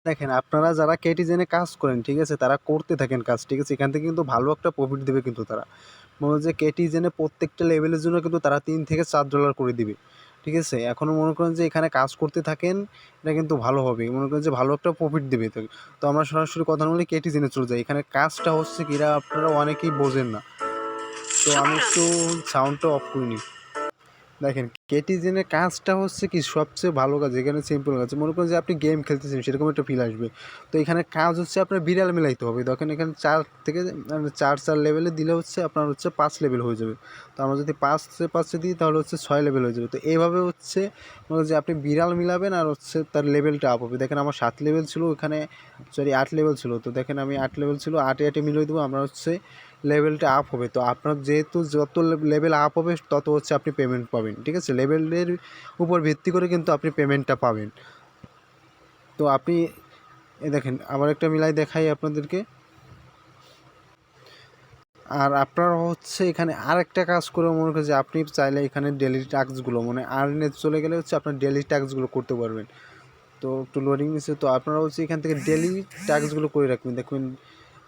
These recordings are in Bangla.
দেখেন আপনারা যারা কেটিজেনে কাজ করেন, ঠিক আছে? তারা করতে থাকেন কাজ, ঠিক আছে? এখান থেকে কিন্তু ভালো একটা প্রফিট দিবে কিন্তু তারা। মনে হয় যে কেটিজেনে প্রত্যেকটা লেভেলের জন্য কিন্তু তারা $3 থেকে $4 করে দিবে, ঠিক আছে? এখনও মনে করেন যে এখানে কাজ করতে থাকেন, এটা কিন্তু ভালো হবে। মনে করেন যে ভালো একটা প্রফিট দিবে তো। তো আমরা সরাসরি কথা না বলে কেটিজেনে চলে যাই। এখানে কাজটা হচ্ছে কি, এরা আপনারা অনেকেই বোঝেন না। তো আমি একটু সাউন্ডটা অফ করে নিই। দেখেন কেটিজেনের কাজটা হচ্ছে কি সবচেয়ে ভালো কাজ, এখানে সিম্পল কাজ। মনে করেন যে আপনি গেম খেলতেছেন, সেরকম একটা ফিল আসবে। তো এখানে কাজ হচ্ছে আপনার বিড়াল মিলাইতে হবে। দেখেন এখানে 4 থেকে 4 লেভেলে দিলে হচ্ছে আপনার হচ্ছে 5 লেভেল হয়ে যাবে। তো আমরা যদি 5 দিই তাহলে হচ্ছে 6 লেভেল হয়ে যাবে। তো এইভাবে হচ্ছে মনে যে আপনি বিড়াল মিলাবেন আর হচ্ছে তার লেভেলটা আপ হবে। দেখেন আমার 7 লেভেল ছিল, ওখানে 8 লেভেল ছিল। তো দেখেন আমি 8 লেভেল ছিল, 8 মিলিয়ে দেবো, আমরা হচ্ছে লেভেলটা আপ হবে। তো আপনার যেহেতু যত লেভেল আপ হবে তত হচ্ছে আপনি পেমেন্ট পাবেন, ঠিক আছে? লেভেলের উপর ভিত্তি করে কিন্তু আপনি পেমেন্টটা পাবেন। তো আপনি দেখেন আবার একটা মিলাই দেখাই আপনাদেরকে। আর আপনারা হচ্ছে এখানে আরেকটা কাজ করে মনে করেন যে আপনি চাইলে এখানে ডেলি টাস্কগুলো মানে আর্নে চলে গেলে হচ্ছে আপনার ডেলি টাস্কগুলো করতে পারবেন। তো একটু লোডিং নিচ্ছে, তো আপনারা হচ্ছে এখান থেকে ডেলি টাস্কগুলো করে রাখবেন। দেখবেন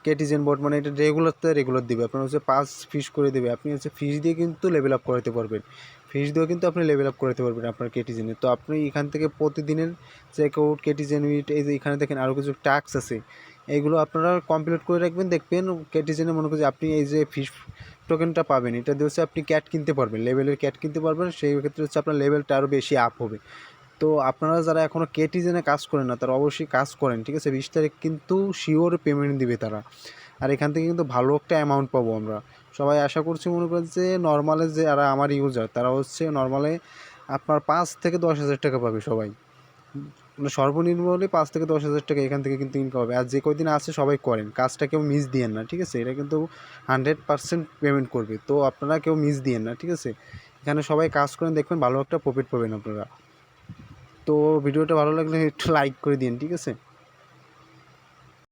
কেটিজেন বট মানে এটা রেগুলার দিবে, আপনার হচ্ছে 5 ফিস করে দেবে। আপনি হচ্ছে ফিস দিয়ে কিন্তু লেভেল আপ করাতে পারবেন, ফিস দিয়েও কিন্তু আপনি লেভেল আপ করাতে পারবেন আপনার কেটিজেনে। তো আপনি এখান থেকে প্রতিদিনের চেকআউট কেটিজেন উইট, এই যে এখানে দেখেন আরও কিছু টাস্ক আছে, এইগুলো আপনারা কমপ্লিট করে রাখবেন। দেখবেন কেটিজেনে মনে করি আপনি এই যে ফিস টোকেনটা পাবেন, এটা দিয়ে হচ্ছে আপনি ক্যাট কিনতে পারবেন, লেভেলের ক্যাট কিনতে পারবেন। সেই ক্ষেত্রে হচ্ছে আপনার লেভেলটা আরও বেশি আপ হবে। তো আপনারা যারা এখনও কেটিজেনে কাজ করেন না তারা অবশ্যই কাজ করেন, ঠিক আছে? 20 তারিখ কিন্তু শিওর পেমেন্ট দিবে তারা। আর এখান থেকে কিন্তু ভালো একটা অ্যামাউন্ট পাবো আমরা সবাই আশা করছি। মনে করেন যে নর্মালে যে যারা আমার ইউজার তারা হচ্ছে নর্মালে আপনার 5 থেকে 10 হাজার টাকা পাবে সবাই। মানে সর্বনিম্ন হলে 5 থেকে 10 হাজার টাকা এখান থেকে কিন্তু ইনকাম হবে। আর যে কদিন আছে সবাই করেন কাজটা, কেউ মিস দিয়েন না, ঠিক আছে? এটা কিন্তু 100% পেমেন্ট করবে। তো আপনারা কেউ মিস দিয়েন না, ঠিক আছে? এখানে সবাই কাজ করেন, দেখবেন ভালো একটা প্রফিট পাবেন আপনারা। তো ভিডিওটা ভালো লাগলে একটু লাইক করে দিন, ঠিক আছে?